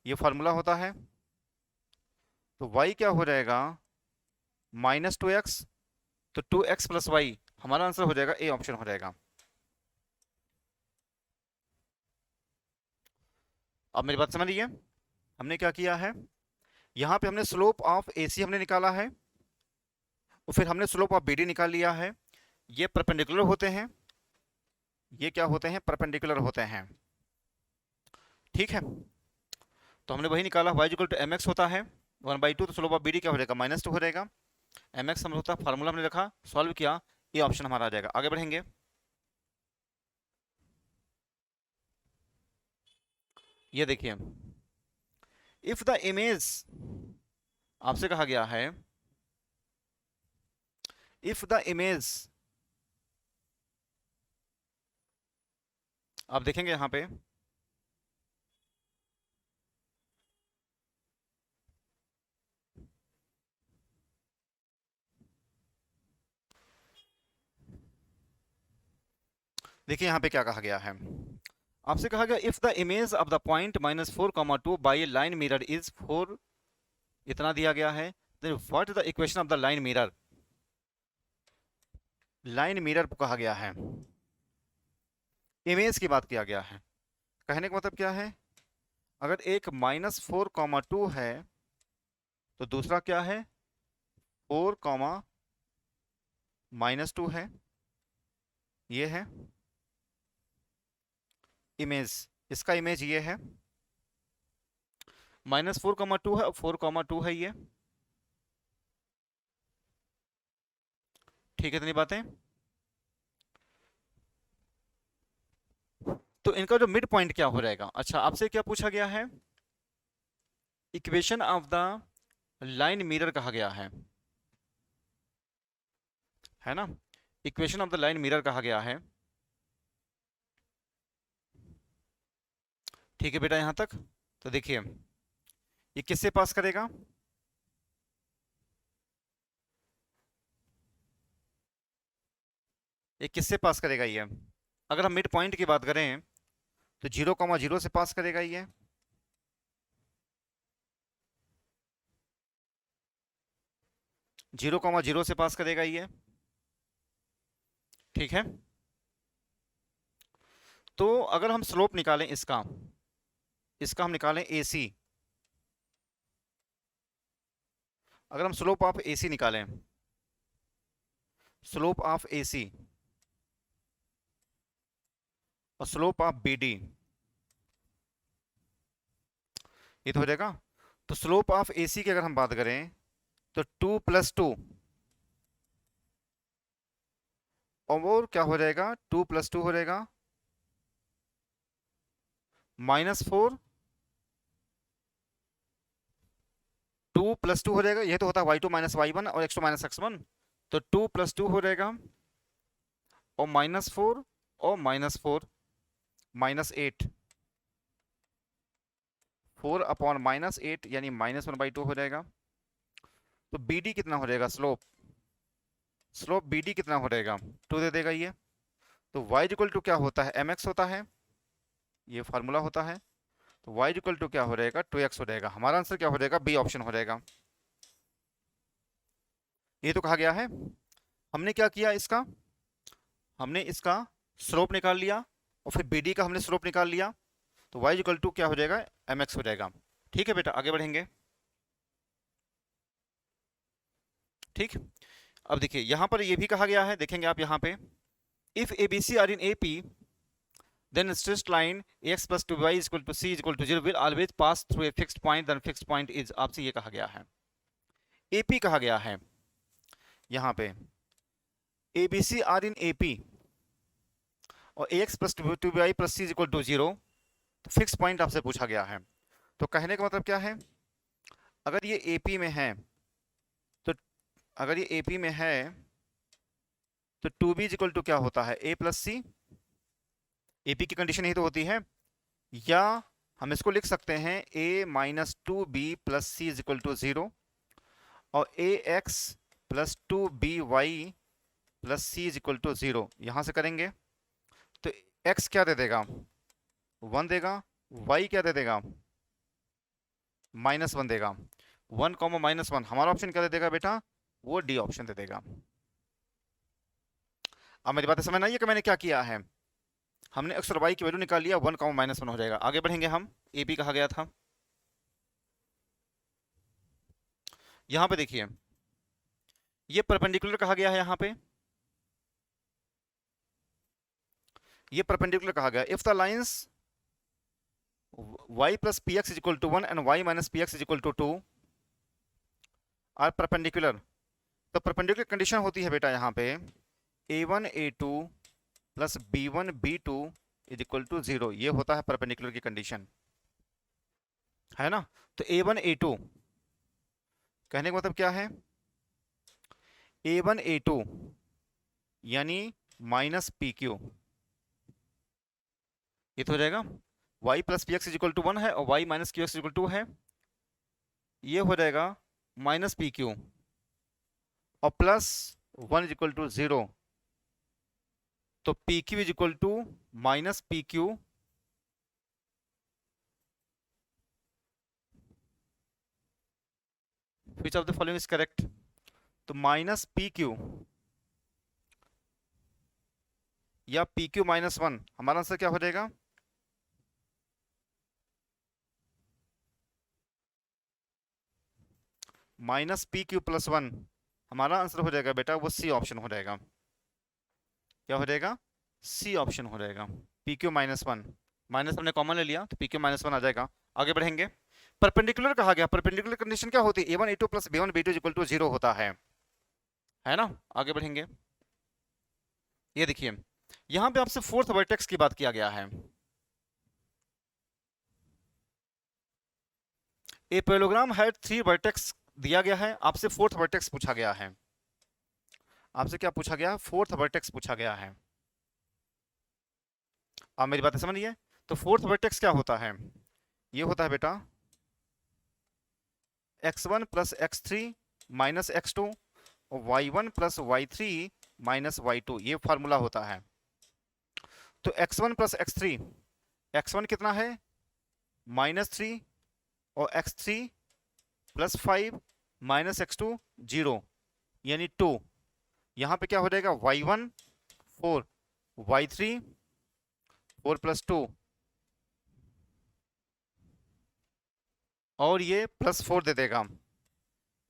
[SPEAKER 1] ये फार्मूला होता है। तो y क्या हो जाएगा, -2x। तो 2x + y, हमारा आंसर हो जाएगा ए ऑप्शन हो जाएगा। अब मेरी बात समझ रही है, हमने क्या किया है, यहाँ पे हमने स्लोप ऑफ AC हमने निकाला है, और फिर हमने स्लोप ऑफ BD निकाल लिया है। ये परपेंडिकुलर होते हैं, ये क्या होते हैं, परपेंडिकुलर होते हैं, ठीक है। तो हमने वही निकाला, y इक्वल टू mx होता है 1/2। तो स्लोप ऑफ BD क्या हो जाएगा, -2 हो जाएगा। mx हम होता है, फार्मूला हमने रखा, सॉल्व किया, ये ऑप्शन हमारा आ जाएगा। आगे बढ़ेंगे, ये देखिए, इफ द इमेज, आपसे कहा गया है, इफ द इमेज, आप देखेंगे यहां पे, देखिए यहां पे क्या कहा गया है, आपसे कहा गया if the image of the point -4,2 by a line mirror is 4, इतना दिया गया है। Then what is the equation of the line mirror, line mirror को कहा गया है, इमेज की बात किया गया है। कहने का मतलब क्या है, अगर एक -4,2 है, तो दूसरा क्या है, 4,-2 है, ये है इमेज, इसका इमेज ये है, -4,2 है, 4,2 है ये, ठीक है। इतनी बातें, तो इनका जो मिड पॉइंट क्या हो जाएगा। अच्छा, आपसे क्या पूछा गया है, equation of the line mirror कहा गया है ना, equation of the line mirror कहा गया है, ठीक है बेटा यहां तक। तो देखिए, ये किससे पास करेगा, ये किससे पास करेगा, ये अगर हम मिड पॉइंट की बात करें तो 0,0 से पास करेगा ये, 0,0 से पास करेगा ये, ठीक है। तो अगर हम स्लोप निकालें इसका, इसका हम निकालें AC, अगर हम स्लोप ऑफ AC निकालें, स्लोप ऑफ AC और स्लोप ऑफ BD, ये तो हो जाएगा। तो स्लोप ऑफ AC की अगर हम बात करें तो 2 + 2, और क्या हो जाएगा, 2 + 2 हो जाएगा -4, 2 + 2 हो जाएगा, ये तो होता है y2 - y1 और x2 - x1। तो 2 + 2 हो जाएगा, और -4 और -4, -8, 4/-8 यानी -1/2 हो जाएगा। तो BD कितना हो जाएगा, स्लोप, स्लोप BD कितना हो जाएगा, 2 दे देगा ये। तो y इक्वल टू क्या होता है, mx होता है, ये फार्मूला होता है। तो y इक्वल टू क्या हो जाएगा, 2x हो जाएगा। हमारा आंसर क्या हो जाएगा, बी ऑप्शन हो जाएगा। ये तो कहा गया है, हमने क्या किया, इसका हमने इसका स्लोप निकाल लिया, और फिर BD का हमने स्लोप निकाल लिया। तो y इक्वल टू क्या हो जाएगा, mx हो जाएगा। ठीक है बेटा, आगे बढ़ेंगे, ठीक। अब देखिए यहां पर ये भी कहा गया है, देखेंगे आप यहां पे, if ABC are in AP, then a straight line ax + 2y = c = 0 will always pass through a fixed point, then fixed point is, आपसे ये कहा गया है, AP कहा गया है। यहां पे ABC आर इन AP, और a x plus two b Y plus c is equal to 0, तो फिक्स पॉइंट आपसे पूछा गया है। तो कहने का मतलब क्या है, अगर ये एपी में है तो अगर ये एपी में है तो two b is equal to क्या होता है, ए प्लस सी। एपी की कंडीशन यही तो होती है। या हम इसको लिख सकते हैं a minus two b plus c is equal to 0, और a x plus two b Y plus c is equal to 0 यहां से करेंगे तो x क्या दे देगा, 1 देगा, y क्या दे देगा, -1 देगा। 1 कॉमा -1 हमारा ऑप्शन क्या दे देगा बेटा, वो डी ऑप्शन दे देगा। अब मेरी बात समझ आइए कि मैंने क्या किया है, हमने x और y की वैल्यू निकाल लिया, 1 कॉमा -1 हो जाएगा। आगे बढ़ेंगे हम, ए बी कहा गया था। यहां पे देखिए ये परपेंडिकुलर कहा गया है, यहां पे ये परपेंडिकुलर कहा गया। If the lines y plus px is equal to 1 and y minus px is equal to 2 are perpendicular, तो परपेंडिकुलर कंडीशन होती है बेटा यहाँ पे a1 a2 plus b1 b2 is equal to 0, ये होता है परपेंडिकुलर की कंडीशन, है ना। तो a1 a2 कहने का मतलब क्या है, a1 a2 यानी माइनस पी क्यू, ये तो हो जाएगा y plus p x is equal to 1 है और y minus q x is equal to 2 है, ये हो जाएगा माइनस पी क्यू और प्लस 1 इज इक्वल टू 0, तो p q is equal to minus p q which of the following is correct, तो minus p q या p q -1, हमारा answer क्या हो जाएगा, माइनस पी क्यू प्लस 1, हमारा answer हो जाएगा बेटा वो सी ऑप्शन हो जाएगा। क्या हो जाएगा, सी ऑप्शन हो जाएगा। पी क्यू -1, माइनस हमने कॉमन ले लिया तो पी क्यू -1 आ जाएगा। आगे बढ़ेंगे, परपेंडिकुलर कहा गया, परपेंडिकुलर कंडीशन क्या होती है, a1 a2 plus b1 b2 equal to 0 होता है ना। आगे बढ़ेंगे, ये देखिए यहां पे आपसे फोर्थ वर्टेक्स की बात किया गया है। ए पैरेललोग्राम हैड 3 वर्टेक्स दिया गया है, आपसे फोर्थ वर्टेक्स पूछा गया है। आपसे क्या पूछा गया, फोर्थ वर्टेक्स पूछा गया है। आप मेरी बातें समझिए, तो फोर्थ वर्टेक्स क्या होता है, ये होता है बेटा x1 plus x3 minus x2 और y1 plus y3 minus y2, ये फार्मूला होता है। तो x1 प्लस x3, x1 कितना है -3 और x3 प्लस 5 माइनस x2 0 यानी 2, यहां पे क्या हो जाएगा y1 4 y3 4 प्लस 2 और ये प्लस 4 दे देगा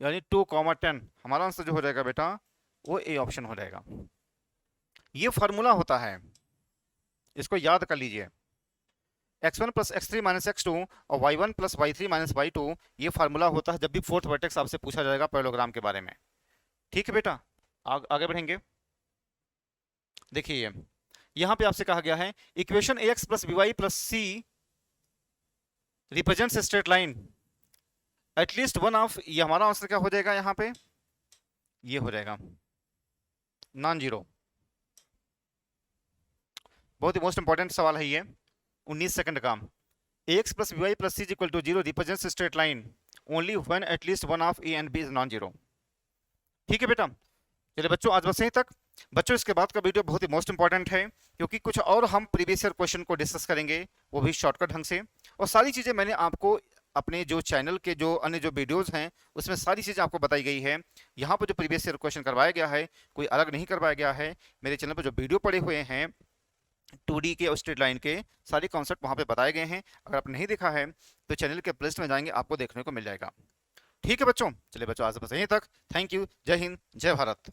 [SPEAKER 1] यानी 2,10, हमारा आंसर जो हो जाएगा बेटा वो ए ऑप्शन हो जाएगा। ये फार्मूला होता है, इसको याद कर लीजिए, x1 plus x3 minus x2 और y1 plus y3 minus y2, ये फार्मूला होता है जब भी फोर्थ वर्टेक्स आपसे पूछा जाएगा पैरेललोग्राम के बारे में। ठीक है बेटा, आगे बढ़ेंगे। देखिए यहां पे आपसे कहा गया है equation ax plus by plus c represents straight line at least one of, ये हमारा आंसर क्या हो जाएगा, यहाँ पे ये हो जाएगा नॉन जीरो। बहुत ही मोस्ट इंपॉर्टेंट सवाल है ये, 19 सेकंड का। ax plus by plus c equal to 0 represents straight line only when at least one of a and b is non zero. ठीक है बेटा, चलिए बच्चों आज बस यहीं तक। बच्चों इसके बाद का वीडियो बहुत ही मोस्ट इंपॉर्टेंट है, क्योंकि कुछ और हम प्रीवियस ईयर क्वेश्चन को डिस्कस करेंगे, वो भी शॉर्टकट ढंग से। और सारी चीज़ें मैंने आपको अपने जो चैनल के जो अन्य जो वीडियोस हैं उसमें सारी चीज़ें आपको बताई गई है। यहाँ पर जो प्रीवियस ईयर क्वेश्चन करवाया गया है कोई अलग नहीं करवाया गया है। मेरे चैनल पर जो वीडियो पड़े हुए हैं 2D के और स्ट्रेट लाइन के सारे कॉन्सेप्ट वहाँ पे बताए गए हैं। अगर आपने नहीं देखा है तो चैनल के प्लेलिस्ट में जाएंगे, आपको देखने को मिल जाएगा। ठीक है बच्चों, चलिए बच्चों आज बस यहीं तक। थैंक यू, जय हिंद, जय भारत।